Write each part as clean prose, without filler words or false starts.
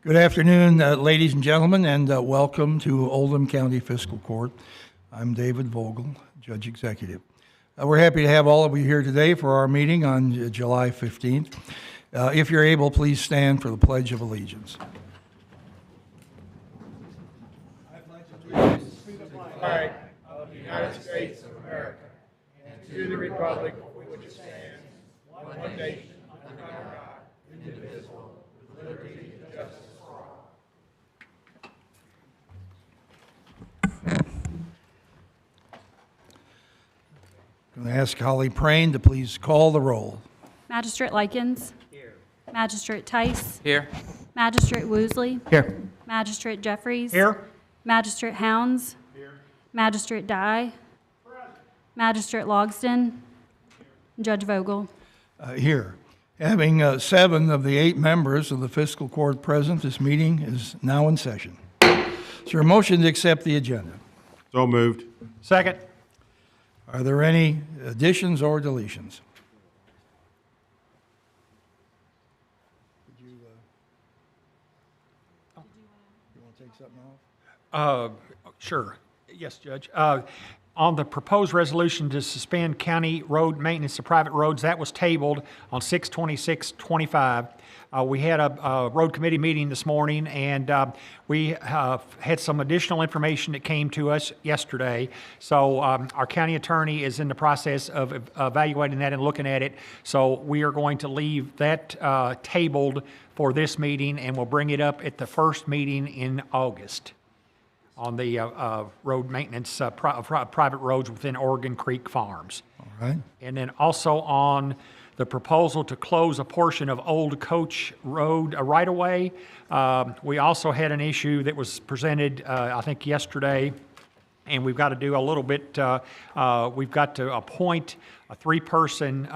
Good afternoon, ladies and gentlemen, and welcome to Oldham County Fiscal Court. I'm David Vogel, Judge Executive. We're happy to have all of you here today for our meeting on July 15th. If you're able, please stand for the Pledge of Allegiance. I pledge allegiance to the flag of the United States of America and to the republic for which it stands, one nation, under God, indivisible, with liberty and justice for all. I'm going to ask Holly Prain to please call the roll. Magistrate Likens. Here. Magistrate Tice. Here. Magistrate Woosley. Here. Magistrate Jeffries. Here. Magistrate Hounds. Here. Magistrate Dye. Present. Magistrate Logston. Judge Vogel. Here. Having 7 of the 8 members of the Fiscal Court present, this meeting is now in session. Is there a motion to accept the agenda? So moved. Second. Are there any additions or deletions? You want to take something off? Sure. Yes, Judge. On the proposed resolution to suspend county road maintenance of private roads, that was tabled on 6/26/25. We had a road committee meeting this morning, and we had some additional information that came to us yesterday. So our county attorney is in the process of evaluating that and looking at it. So we are going to leave that tabled for this meeting, and we'll bring it up at the first meeting in August on the road maintenance, private roads within Oregon Creek Farms. All right. And then also on the proposal to close a portion of Old Coach Road right-of-way. We also had an issue that was presented, I think, yesterday, and we've got to do a little bit, we've got to appoint a 3-person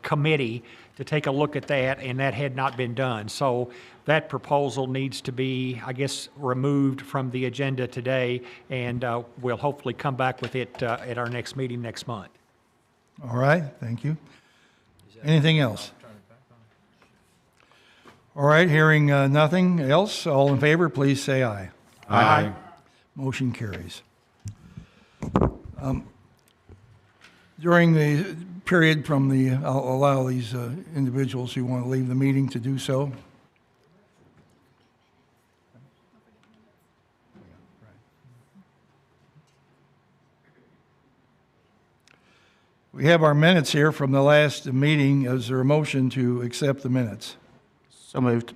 committee to take a look at that, and that had not been done. So that proposal needs to be, I guess, removed from the agenda today, and we'll hopefully come back with it at our next meeting next month. All right, thank you. Anything else? All right, hearing nothing else, all in favor, please say aye. Aye. Motion carries. During the period from I'll allow these individuals who want to leave the meeting to do so. We have our minutes here from the last meeting. Is there a motion to accept the minutes? So moved.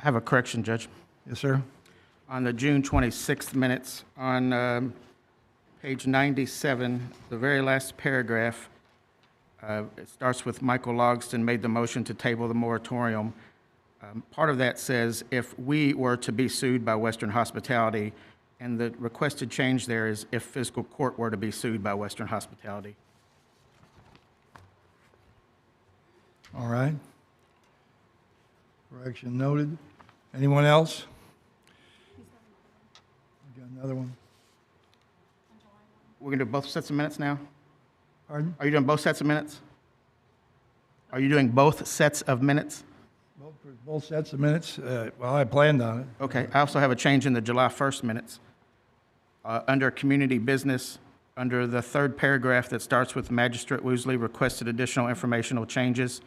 I have a correction, Judge. Yes, sir. On the June 26th minutes, on page 97, the very last paragraph, it starts with Michael Logston made the motion to table the moratorium. Part of that says, if we were to be sued by Western Hospitality, and the requested change there is if fiscal court were to be sued by Western Hospitality. All right. Correction noted. Anyone else? We got another one. We're going to do both sets of minutes now? Pardon? Are you doing both sets of minutes? Are you doing both sets of minutes? Both sets of minutes? Well, I planned on it. Okay, I also have a change in the July 1st minutes. Under community business, under the 3rd paragraph that starts with Magistrate Woosley requested additional informational changes,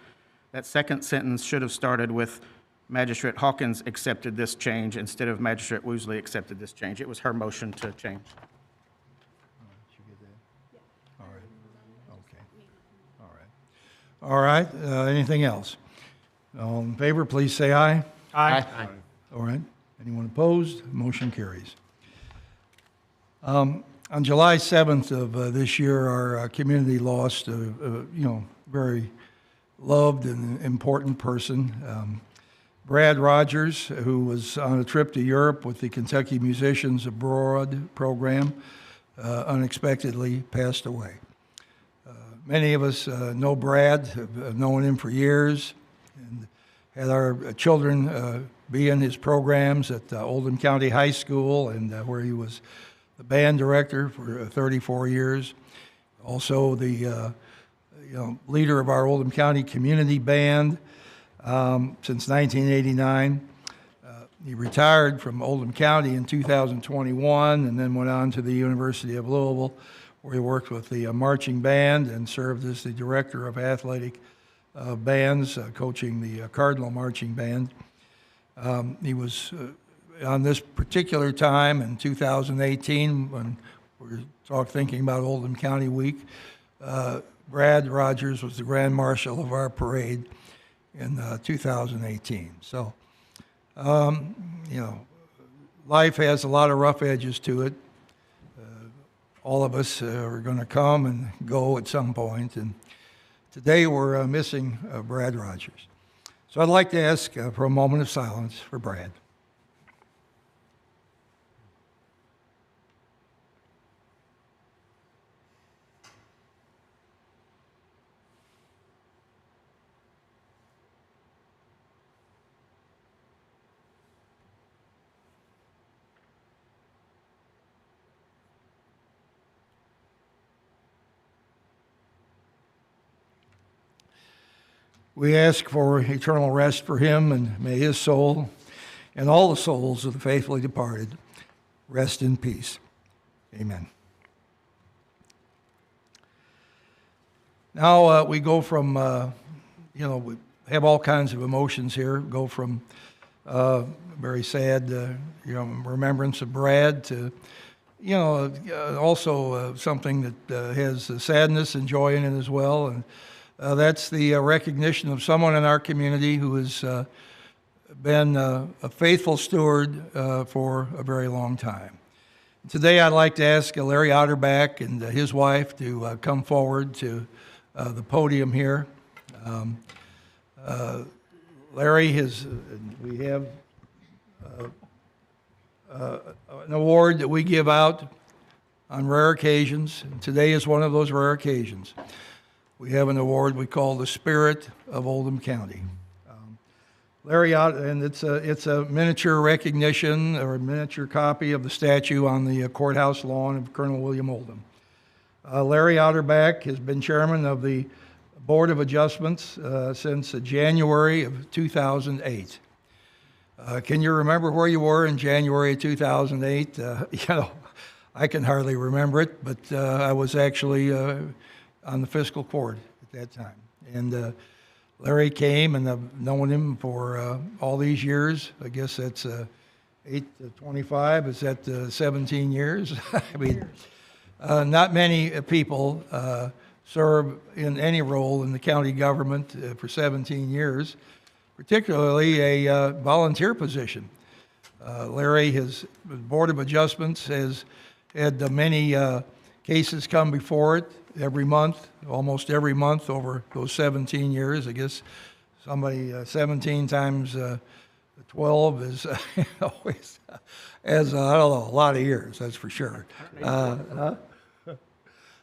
that second sentence should have started with Magistrate Hawkins accepted this change instead of Magistrate Woosley accepted this change. It was her motion to change. Did you get that? All right. Okay. All right. All right. Anything else? All in favor, please say aye. Aye. All right. Anyone opposed? Motion carries. On July 7th of this year, our community lost a very loved and important person. Brad Rogers, who was on a trip to Europe with the Kentucky Musicians Abroad program, unexpectedly passed away. Many of us know Brad, have known him for years, and had our children be in his programs at Oldham County High School, and where he was the band director for 34 years. Also the leader of our Oldham County Community Band since 1989. He retired from Oldham County in 2021 and then went on to the University of Louisville, where he worked with the marching band and served as the director of athletic bands, coaching the Cardinal Marching Band. He was on this particular time in 2018, when we were thinking about Oldham County Week, Brad Rogers was the Grand Marshal of our parade in 2018. So, you know, life has a lot of rough edges to it. All of us are going to come and go at some point, and today we're missing Brad Rogers. So I'd like to ask for a moment of silence for Brad. We ask for eternal rest for him, and may his soul and all the souls of the faithfully departed rest in peace. Amen. Now we go from, we have all kinds of emotions here. Go from very sad, remembrance of Brad to, also something that has sadness and joy in it as well. And that's the recognition of someone in our community who has been a faithful steward for a very long time. Today I'd like to ask Larry Otterback and his wife to come forward to the podium here. Larry we have an award that we give out on rare occasions, and today is one of those rare occasions. We have an award we call the Spirit of Oldham County. Larry, and it's a miniature recognition or a miniature copy of the statue on the courthouse lawn of Colonel William Oldham. Larry Otterback has been chairman of the Board of Adjustments since January of 2008. Can you remember where you were in January of 2008? I can hardly remember it, but I was actually on the Fiscal Court at that time. And Larry came, and I've known him for all these years. I guess that's 8 to 25. Is that 17 years? I mean, not many people serve in any role in the county government for 17 years, particularly a volunteer position. Larry, his Board of Adjustments, has had many cases come before it every month, almost every month over those 17 years. I guess somebody 17 times 12 is always, as I don't know, a lot of years, that's for sure.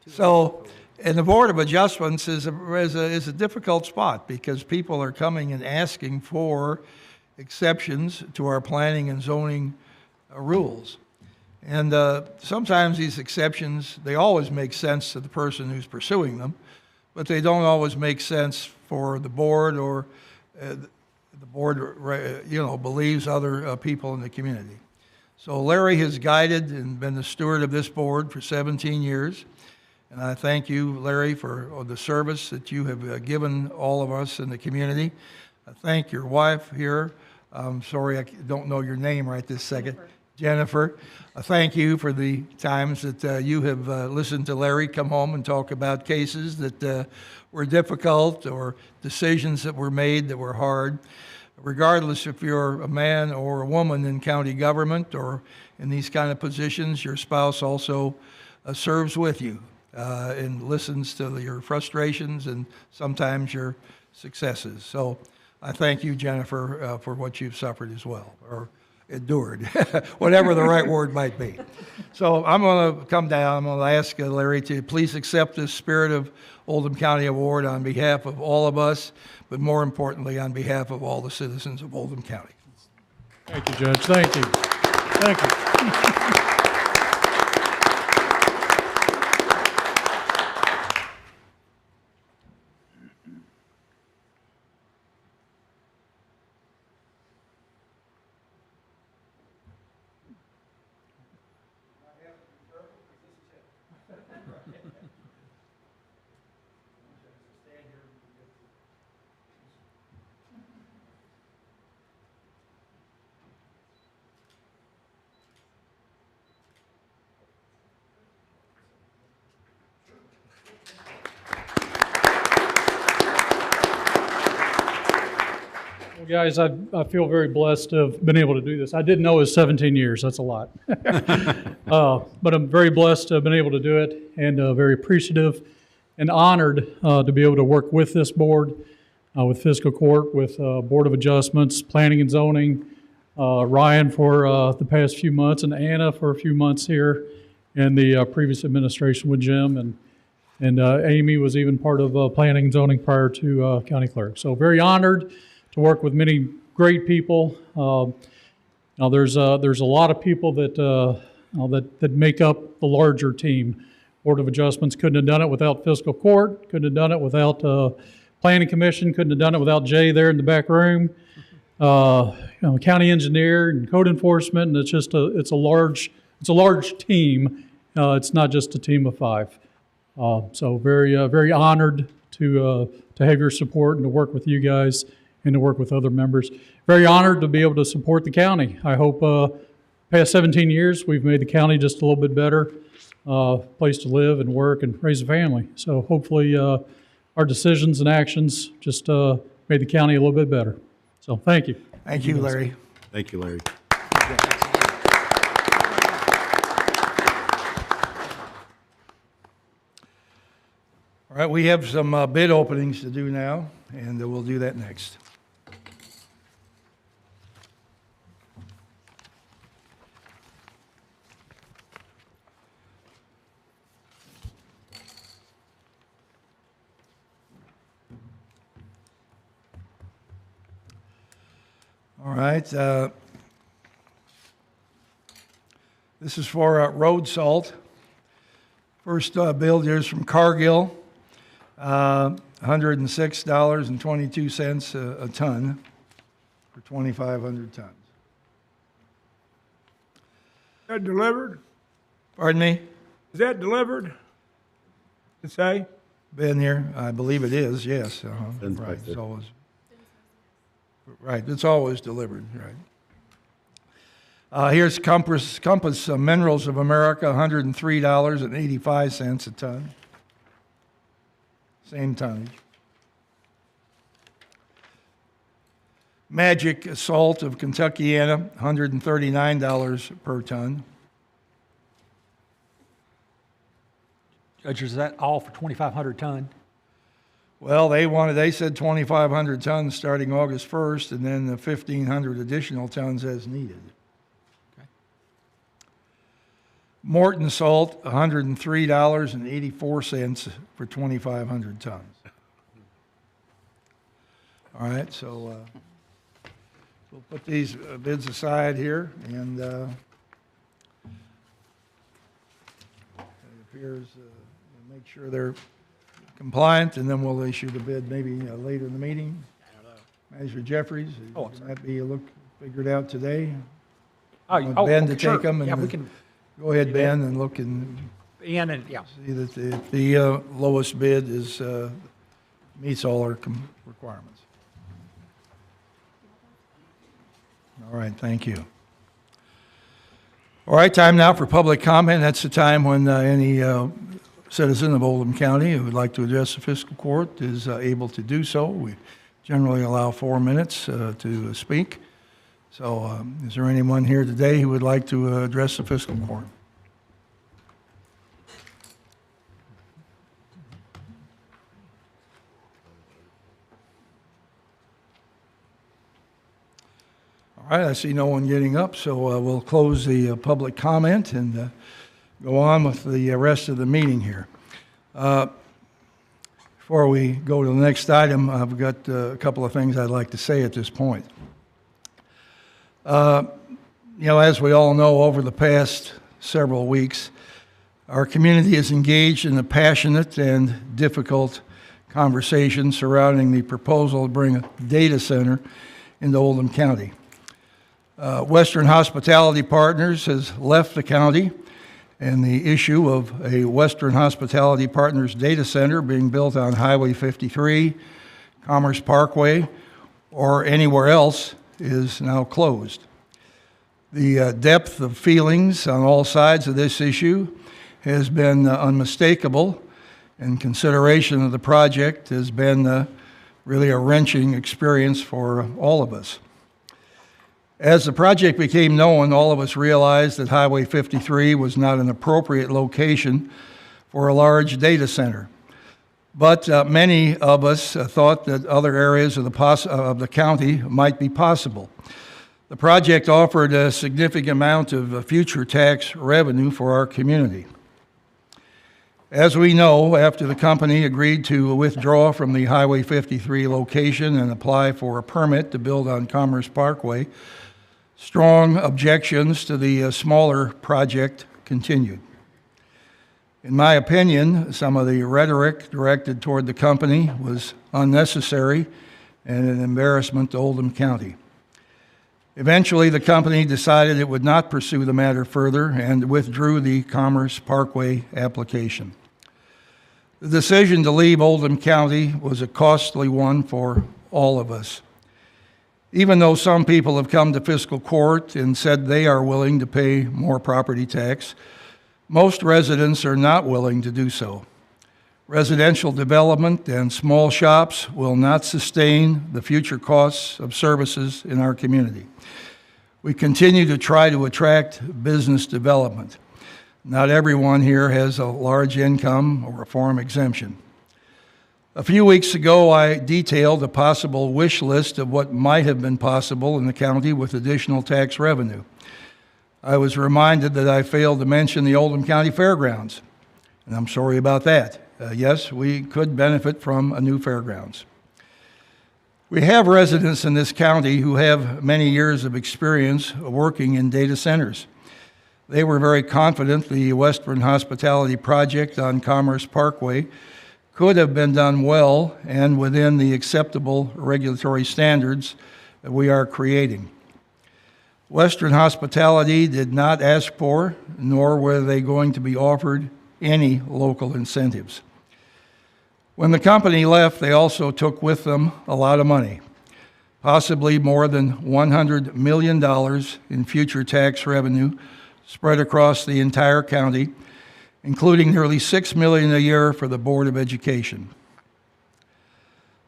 So, and the Board of Adjustments is a difficult spot because people are coming and asking for exceptions to our planning and zoning rules. And sometimes these exceptions, they always make sense to the person who's pursuing them, but they don't always make sense for the board, or the board, believes other people in the community. So Larry has guided and been the steward of this board for 17 years. And I thank you, Larry, for the service that you have given all of us in the community. I thank your wife here. I'm sorry, I don't know your name right this second. Jennifer, thank you for the times that you have listened to Larry come home and talk about cases that were difficult or decisions that were made that were hard. Regardless if you're a man or a woman in county government or in these kind of positions, your spouse also serves with you and listens to your frustrations and sometimes your successes. So I thank you, Jennifer, for what you've suffered as well, or endured, whatever the right word might be. So I'm going to come down. I'm going to ask Larry to please accept this Spirit of Oldham County Award on behalf of all of us, but more importantly, on behalf of all the citizens of Oldham County. Thank you, Judge. Thank you. Thank you. Guys, I feel very blessed to have been able to do this. I didn't know it was 17 years. That's a lot. But I'm very blessed to have been able to do it, and very appreciative and honored to be able to work with this board, with Fiscal Court, with Board of Adjustments, Planning and Zoning, Ryan for the past few months, and Anna for a few months here, and the previous administration with Jim, and Amy was even part of Planning and Zoning prior to County Clerk. So very honored to work with many great people. Now there's a lot of people that make up the larger team. Board of Adjustments couldn't have done it without Fiscal Court, couldn't have done it without Planning Commission, couldn't have done it without Jay there in the back room. County engineer and code enforcement, and it's a large team. It's not just a team of 5. So very honored to have your support and to work with you guys and to work with other members. Very honored to be able to support the county. I hope past 17 years we've made the county just a little bit better place to live and work and raise a family. So hopefully our decisions and actions just made the county a little bit better. So thank you. Thank you, Larry. Thank you, Larry. All right, we have some bid openings to do now, and we'll do that next. All right. This is for road salt. First bill here is from Cargill, $106.22 a ton for 2,500 tons. Is that delivered? Pardon me? Is that delivered? To say? Been here? I believe it is, yes. Been Right, back it's there. always, right, it's always delivered, right. Here's Compass Minerals of America, $103.85 a ton. Same tonnage. Magic Salt of Kentuckiana, $139 per ton. Judge, is that all for 2,500 ton? Well, they said 2,500 tons starting August 1st, and then the 1,500 additional tons as needed. Morton Salt, $103.84 for 2,500 tons. All right, so we'll put these bids aside here, and it appears we'll make sure they're compliant, and then we'll issue the bid maybe later in the meeting. Magistrate Jeffries, that be figured out today. Ben to sure. take them, and Yeah, we can, go ahead, Ben, and look and yeah. see that the lowest bid is meets all our requirements. All right, thank you. All right, time now for public comment. That's the time when any citizen of Oldham County who would like to address the fiscal court is able to do so. We generally allow 4 minutes to speak. So is there anyone here today who would like to address the fiscal court? All right, I see no one getting up, so we'll close the public comment and go on with the rest of the meeting here. Before we go to the next item, I've got a couple of things I'd like to say at this point. As we all know, over the past several weeks, our community is engaged in a passionate and difficult conversation surrounding the proposal to bring a data center into Oldham County. Western Hospitality Partners has left the county, and the issue of a Western Hospitality Partners data center being built on Highway 53, Commerce Parkway, or anywhere else is now closed. The depth of feelings on all sides of this issue has been unmistakable, and consideration of the project has been really a wrenching experience for all of us. As the project became known, all of us realized that Highway 53 was not an appropriate location for a large data center. But many of us thought that other areas of the county might be possible. The project offered a significant amount of future tax revenue for our community. As we know, after the company agreed to withdraw from the Highway 53 location and apply for a permit to build on Commerce Parkway, strong objections to the smaller project continued. In my opinion, some of the rhetoric directed toward the company was unnecessary and an embarrassment to Oldham County. Eventually, the company decided it would not pursue the matter further and withdrew the Commerce Parkway application. The decision to leave Oldham County was a costly one for all of us. Even though some people have come to fiscal court and said they are willing to pay more property tax, most residents are not willing to do so. Residential development and small shops will not sustain the future costs of services in our community. We continue to try to attract business development. Not everyone here has a large income or a farm exemption. A few weeks ago, I detailed a possible wish list of what might have been possible in the county with additional tax revenue. I was reminded that I failed to mention the Oldham County Fairgrounds, and I'm sorry about that. Yes, we could benefit from a new fairgrounds. We have residents in this county who have many years of experience working in data centers. They were very confident the Western Hospitality Project on Commerce Parkway could have been done well and within the acceptable regulatory standards that we are creating. Western Hospitality did not ask for, nor were they going to be offered, any local incentives. When the company left, they also took with them a lot of money, possibly more than $100 million in future tax revenue spread across the entire county, including nearly $6 million a year for the Board of Education.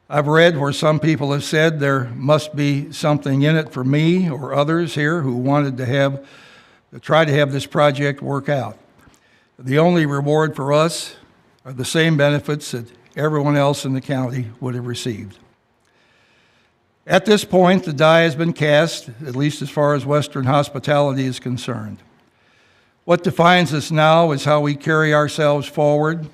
I've read where some people have said there must be something in it for me or others here who wanted to try to have this project work out. The only reward for us are the same benefits that everyone else in the county would have received. At this point, the die has been cast, at least as far as Western Hospitality is concerned. What defines us now is how we carry ourselves forward,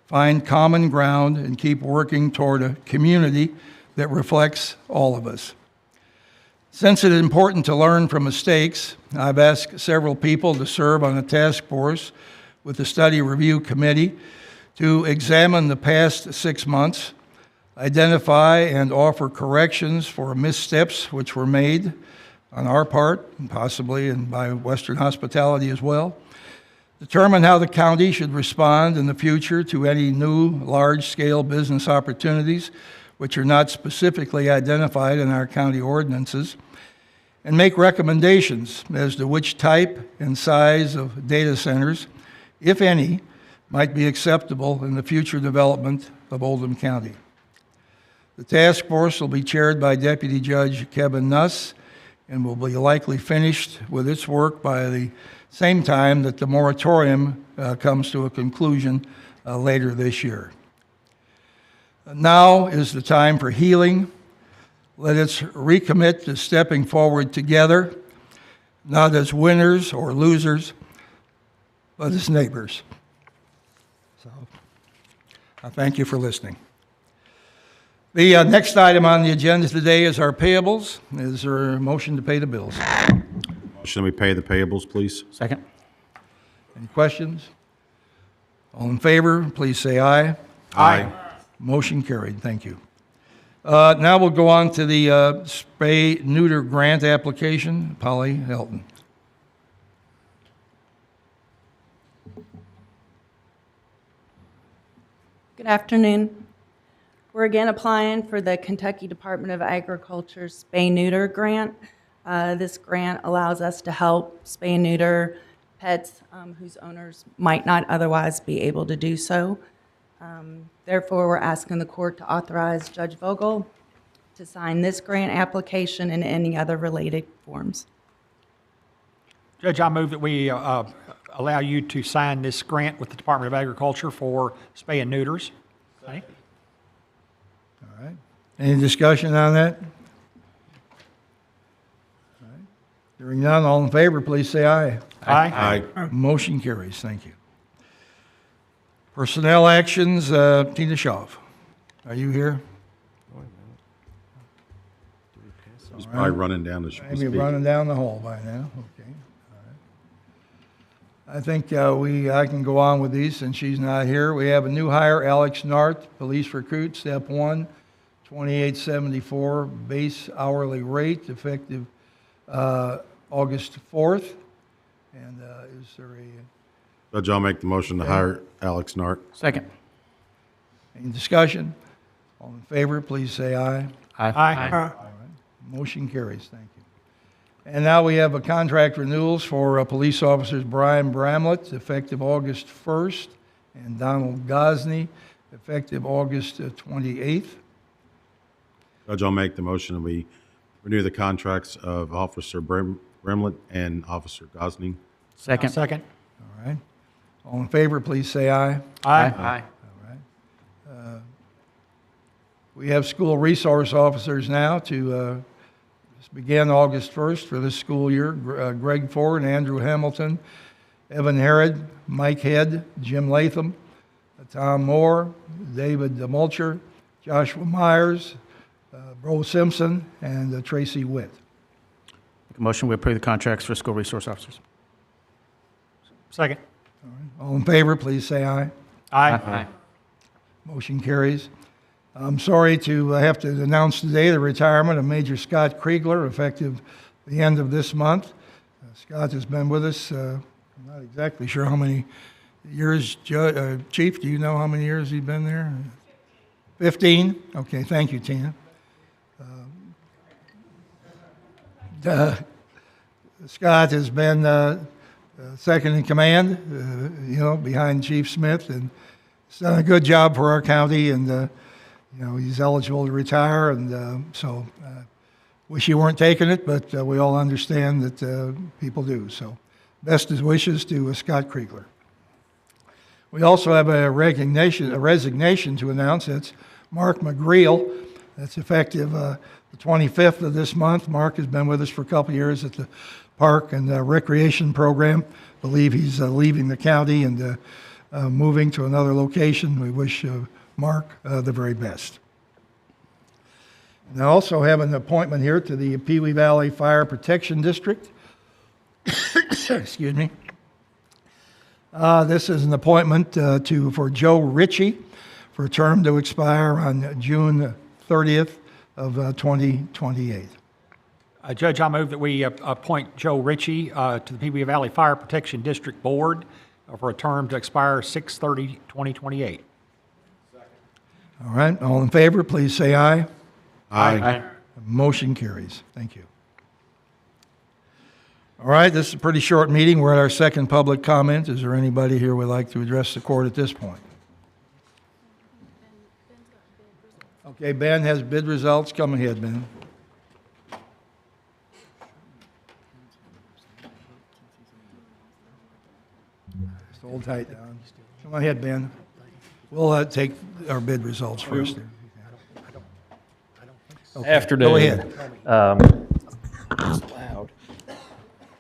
find common ground, and keep working toward a community that reflects all of us. Since it is important to learn from mistakes, I've asked several people to serve on a task force with the Study Review Committee to examine the past 6 months, identify and offer corrections for missteps which were made on our part, and possibly and by Western Hospitality as well, determine how the county should respond in the future to any new large-scale business opportunities which are not specifically identified in our county ordinances, and make recommendations as to which type and size of data centers, if any, might be acceptable in the future development of Oldham County. The task force will be chaired by Deputy Judge Kevin Nuss and will be likely finished with its work by the same time that the moratorium comes to a conclusion later this year. Now is the time for healing. Let us recommit to stepping forward together, not as winners or losers, but as neighbors. So, I thank you for listening. The next item on the agenda today is our payables. Is there a motion to pay the bills? Motion that we pay the payables, please. Second? Any questions? All in favor, please say aye. Aye. Motion carried. Thank you. Now we'll go on to the spay-neuter grant application. Polly Helton. Good afternoon. We're again applying for the Kentucky Department of Agriculture spay-neuter grant. This grant allows us to help spay and neuter pets whose owners might not otherwise be able to do so. Therefore, we're asking the court to authorize Judge Vogel to sign this grant application and any other related forms. Judge, I move that we allow you to sign this grant with the Department of Agriculture for spay and neuters. Okay. All right. Any discussion on that? All right. Hearing none, all in favor, please say aye. Aye. Aye. Motion carries. Thank you. Personnel actions, Tina Schaaf. Are you here? He's probably running down the street. Maybe running down the hall by now. Okay. All right. I think I can go on with these since she's not here. We have a new hire, Alex Nart, police recruit, step one, $28.74 base hourly rate, effective August 4th. And is there Judge, I'll make the motion to hire Alex Nart. Second. any discussion? All in favor, please say aye. Aye. Motion carries. Thank you. And now we have a contract renewals for police officers Brian Bramlett, effective August 1st, and Donald Gosney, effective August 28th. Judge, I'll make the motion that we renew the contracts of Officer Bramlett and Officer Gosney. Second. Second. All right. All in favor, please say aye. Aye. We have school resource officers now to begin August 1st for this school year. Greg Ford, Andrew Hamilton, Evan Herod, Mike Head, Jim Latham, Tom Moore, David Mulcher, Joshua Myers, Bro Simpson, and Tracy Witt. Make a motion, we approve the contracts for school resource officers. Second. All in favor, please say aye. Aye. Motion carries. I'm sorry to have to announce today the retirement of Major Scott Kriegler, effective the end of this month. Scott has been with us, I'm not exactly sure how many years. Chief, do you know how many years he's been there? 15? Okay, thank you, Tina. Scott has been second in command, behind Chief Smith, and he's done a good job for our county, and he's eligible to retire, and so wish you weren't taking it, but we all understand that people do. So best wishes to Scott Kriegler. We also have a resignation to announce. It's Mark McGreal. That's effective the 25th of this month. Mark has been with us for a couple of years at the Park and Recreation Program. I believe he's leaving the county and moving to another location. We wish Mark the very best. And I also have an appointment here to the Pewee Valley Fire Protection District. Excuse me. This is an appointment for Joe Ritchie for a term to expire on June 30th of 2028. Judge, I move that we appoint Joe Ritchie to the Pewee Valley Fire Protection District Board for a term to expire 6/30/2028. All right, all in favor, please say aye. Aye. Motion carries. Thank you. All right, this is a pretty short meeting. We're at our second public comment. Is there anybody here who would like to address the court at this point? Okay, Ben has bid results. Come ahead, Ben. Just hold tight down. Come ahead, Ben. We'll take our bid results first. Here. Okay, Afternoon. Go ahead. It's loud.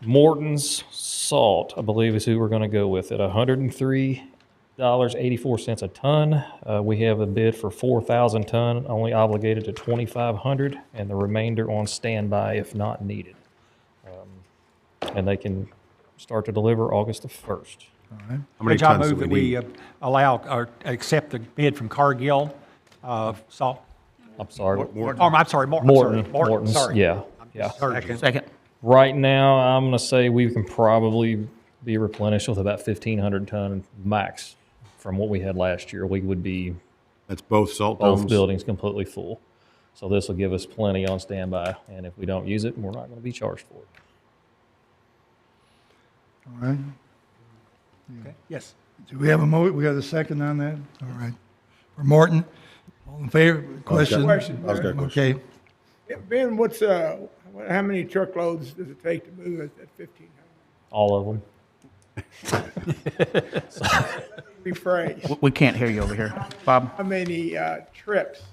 Morton's Salt, I believe, is who we're going to go with at $103.84 a ton. We have a bid for 4,000 ton, only obligated to 2,500, and the remainder on standby if not needed. And they can start to deliver August the 1st. All right. How many Judge, I tons do move we that we need? allow or accept the bid from Cargill Salt. I'm sorry. Oh, I'm sorry, Morton. Morton's, Sorry. yeah. Second. Right now, I'm going to say we can probably be replenished with about 1,500 ton max from what we had last year. We would be That's both salt both domes? buildings completely full. So this will give us plenty on standby, and if we don't use it, we're not going to be charged for it. All right. Okay. Yes. Do we have we have a second on that? All right. or Morton. All in favor? Question? Question. I was got a question. Okay. Yeah, Ben, how many truckloads does it take to move at 1,500? All of them. Rephrase. We can't hear you over here. Bob? How many trips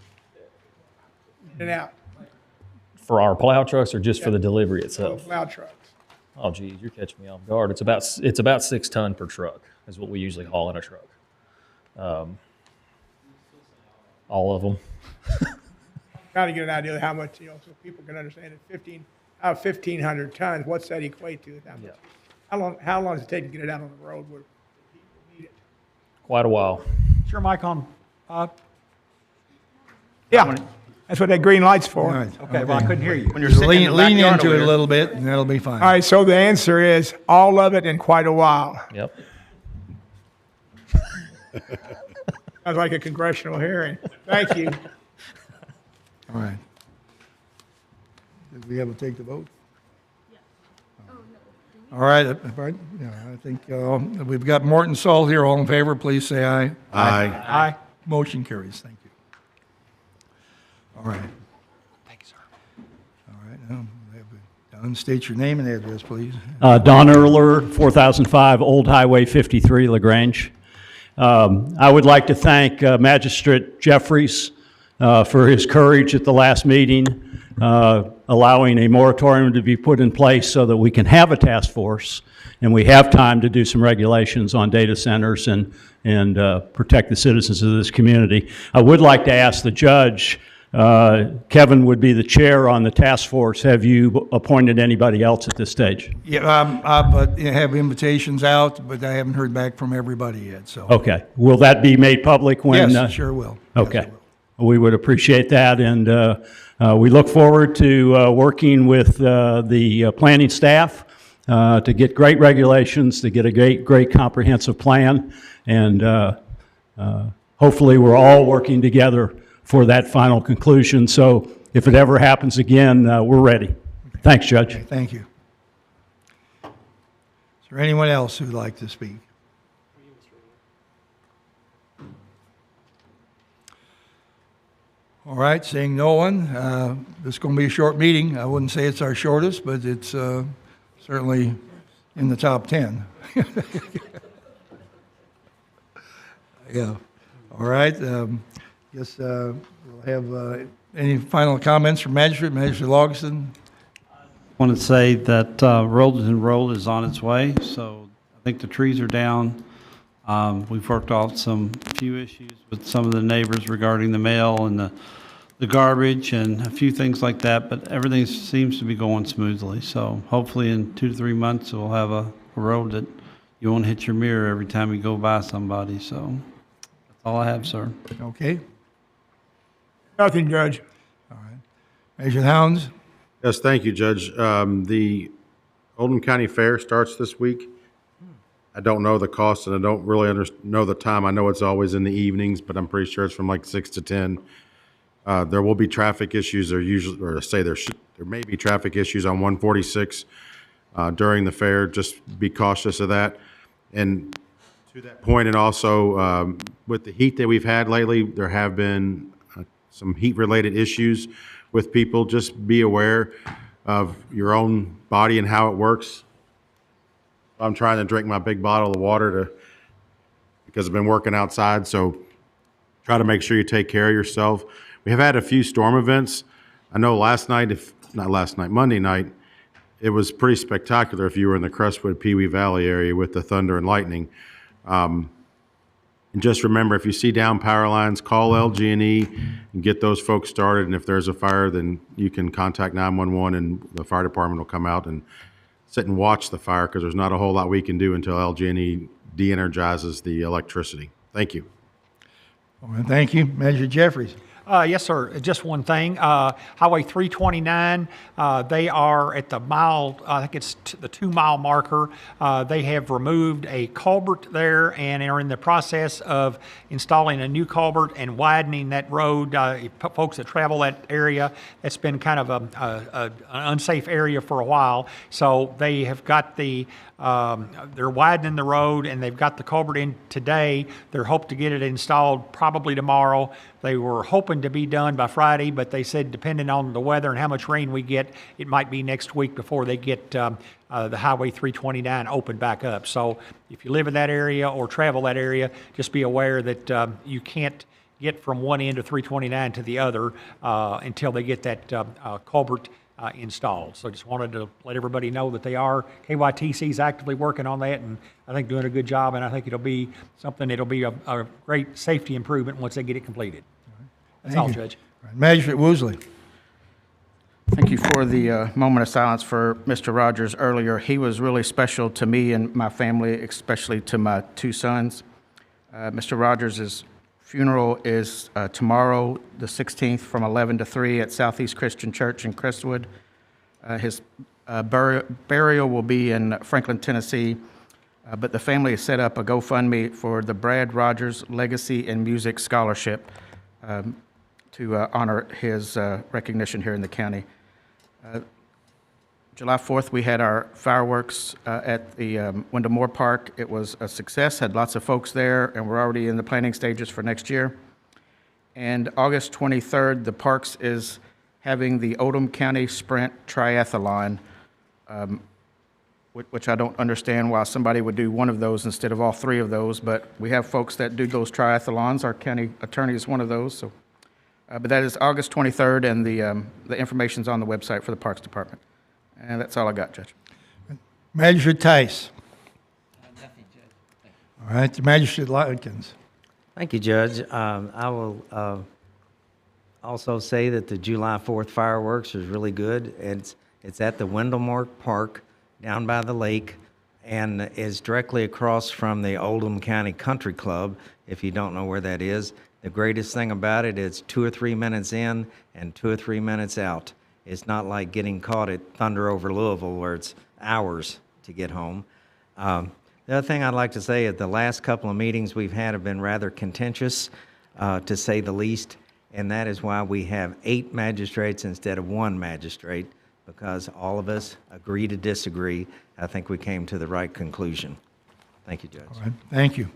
in and out For our plow trucks or just for the delivery of itself? plow trucks? Oh, geez, you're catching me off guard. It's about 6 ton per truck is what we usually haul in a truck. All of them. Trying to get an idea of how much, so people can understand it. 1,500 tons, what's that equate to? How much? Yeah. How long does it take to get it out on the road where people need it? Quite a while. Is your mic on, Bob? Yeah, that's what that green light's for. All right. Okay, well, I couldn't hear you. When you're Just sitting in the lean backyard into over it a there. little bit, and that'll be fine. All right, so the answer is all of it in quite a while. Yep. Sounds like a congressional hearing. Thank you. All right. Did we ever take the vote? All right, pardon? Yeah, I think we've got Morton Salt here. All in favor, please say aye. Aye. Aye. Motion carries. Thank you. All right. Thank you, sir. All right. Don, state your name and address, please. Don Erler, 4005 Old Highway 53, LaGrange. I would like to thank Magistrate Jeffries for his courage at the last meeting, allowing a moratorium to be put in place so that we can have a task force and we have time to do some regulations on data centers and protect the citizens of this community. I would like to ask the judge, Kevin would be the chair on the task force. Have you appointed anybody else at this stage? Yeah, but I have invitations out, but I haven't heard back from everybody yet, so. Okay. Will that be made public when? Yes, sure will. Yes, Okay. it will. We would appreciate that, and we look forward to working with the planning staff to get great regulations, to get a great comprehensive plan, and hopefully we're all working together for that final conclusion. So if it ever happens again, we're ready. Thanks, Judge. Okay, thank you. Is there anyone else who'd like to speak? All right, seeing no one, this is going to be a short meeting. I wouldn't say it's our shortest, but it's certainly in the top 10. Yeah. All right. Guess we'll have any final comments from Magistrate Logston? Want to say that Rollington Road is on its way, so I think the trees are down. We've worked out some few issues with some of the neighbors regarding the mail and the garbage and a few things like that, but everything seems to be going smoothly. So hopefully in 2 to 3 months, we'll have a road that you won't hit your mirror every time you go by somebody. So that's all I have, sir. Okay. Nothing, Judge. All right. Major Hounds? Yes, thank you, Judge. The Oldham County Fair starts this week. I don't know the cost, and I don't really know the time. I know it's always in the evenings, but I'm pretty sure it's from like 6 to 10. There will be traffic issues. There may be traffic issues on 146 during the fair. Just be cautious of that. And to that point, and also with the heat that we've had lately, there have been some heat-related issues with people. Just be aware of your own body and how it works. I'm trying to drink my big bottle of water because I've been working outside, so try to make sure you take care of yourself. We have had a few storm events. I know Monday night, it was pretty spectacular if you were in the Crestwood Pee Wee Valley area with the thunder and lightning. And just remember, if you see down power lines, call LG&E and get those folks started. And if there's a fire, then you can contact 911 and the fire department will come out and sit and watch the fire, because there's not a whole lot we can do until LG&E de-energizes the electricity. Thank you. All right, thank you. Measure Jeffries. Yes, sir. Just one thing. Highway 329, they are at the mile, I think it's the 2-mile marker. They have removed a culvert there and are in the process of installing a new culvert and widening that road. Folks that travel that area, it's been kind of an unsafe area for a while. So they have got they're widening the road and they've got the culvert in today. They're hoping to get it installed probably tomorrow. They were hoping to be done by Friday, but they said depending on the weather and how much rain we get, it might be next week before they get the Highway 329 opened back up. So if you live in that area or travel that area, just be aware that you can't get from one end of 329 to the other until they get that culvert installed. So just wanted to let everybody know that KYTC is actively working on that and I think doing a good job, and I think it'll be something that'll be a great safety improvement once they get it completed. That's all, Thank you. Judge. Magistrate Woosley. Thank you for the moment of silence for Mr. Rogers earlier. He was really special to me and my family, especially to my 2 sons. Mr. Rogers' funeral is tomorrow, the 16th, from 11 to 3 at Southeast Christian Church in Crestwood. His burial will be in Franklin, Tennessee, but the family has set up a GoFundMe for the Brad Rogers Legacy and Music Scholarship to honor his recognition here in the county. July 4th, we had our fireworks at the Wendell Moore Park. It was a success, had lots of folks there, and we're already in the planning stages for next year. And August 23rd, the Parks is having the Oldham County Sprint Triathlon, which I don't understand why somebody would do one of those instead of all 3 of those, but we have folks that do those triathlons. Our county attorney is one of those. So, but that is August 23rd, and the information's on the website for the Parks Department. And that's all I got, Judge. Magistrate Tice. All right, Magistrate Likens. Thank you, Judge. I will also say that the July 4th fireworks was really good. It's at the Wendell Moore Park down by the lake and is directly across from the Oldham County Country Club, if you don't know where that is. The greatest thing about it is 2 or 3 minutes in and 2 or 3 minutes out. It's not like getting caught at Thunder over Louisville where it's hours to get home. The other thing I'd like to say is the last couple of meetings we've had have been rather contentious, to say the least, and that is why we have 8 magistrates instead of 1 magistrate, because all of us agree to disagree. I think we came to the right conclusion. Thank you, Judge. All right, thank you.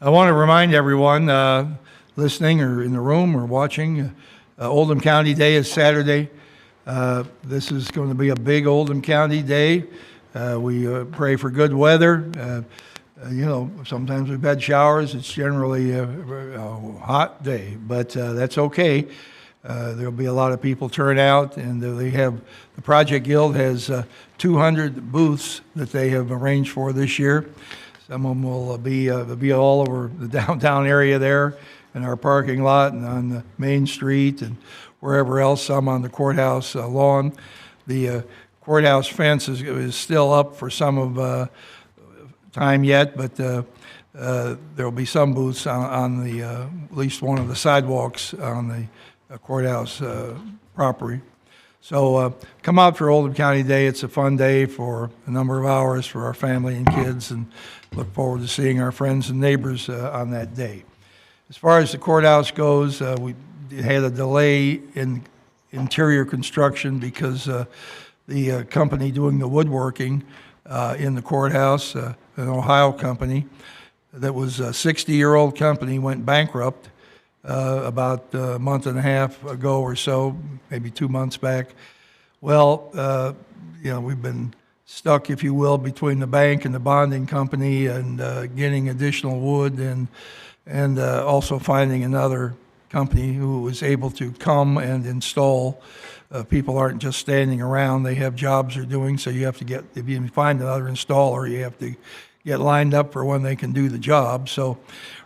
I want to remind everyone listening or in the room or watching, Oldham County Day is Saturday. This is going to be a big Oldham County day. We pray for good weather. Sometimes we've had showers. It's generally a hot day, but that's okay. There'll be a lot of people turn out, and the Project Guild has 200 booths that they have arranged for this year. Some of them will be all over the downtown area there, in our parking lot and on the main street and wherever else, some on the courthouse lawn. The courthouse fence is still up for some of time yet, but there'll be some booths on the at least one of the sidewalks on the courthouse property. So come out for Oldham County Day. It's a fun day for a number of hours for our family and kids, and look forward to seeing our friends and neighbors on that day. As far as the courthouse goes, we had a delay in interior construction because the company doing the woodworking in the courthouse, an Ohio company, that was a 60-year-old company, went bankrupt about a month and a half ago or so, maybe 2 months back. Well, we've been stuck, if you will, between the bank and the bonding company and getting additional wood and also finding another company who was able to come and install. People aren't just standing around, they have jobs they're doing, so you have to if you find another installer, you have to get lined up for when they can do the job. So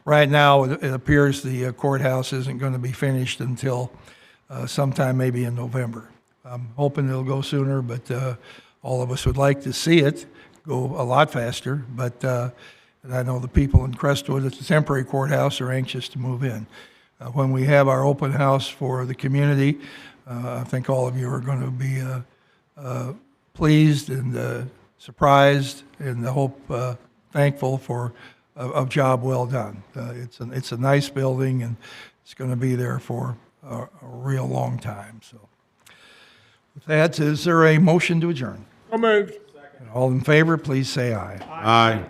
right now, it appears the courthouse isn't going to be finished until sometime maybe in November. I'm hoping it'll go sooner, but all of us would like to see it go a lot faster, but and I know the people in Crestwood at the temporary courthouse are anxious to move in. when we have our open house for the community. I think all of you are going to be pleased and surprised, and I hope thankful for a job well done. It's a nice building, and it's going to be there for a real long time. So, with that, is there a motion to adjourn? So moved. All in favor, please say aye. Aye.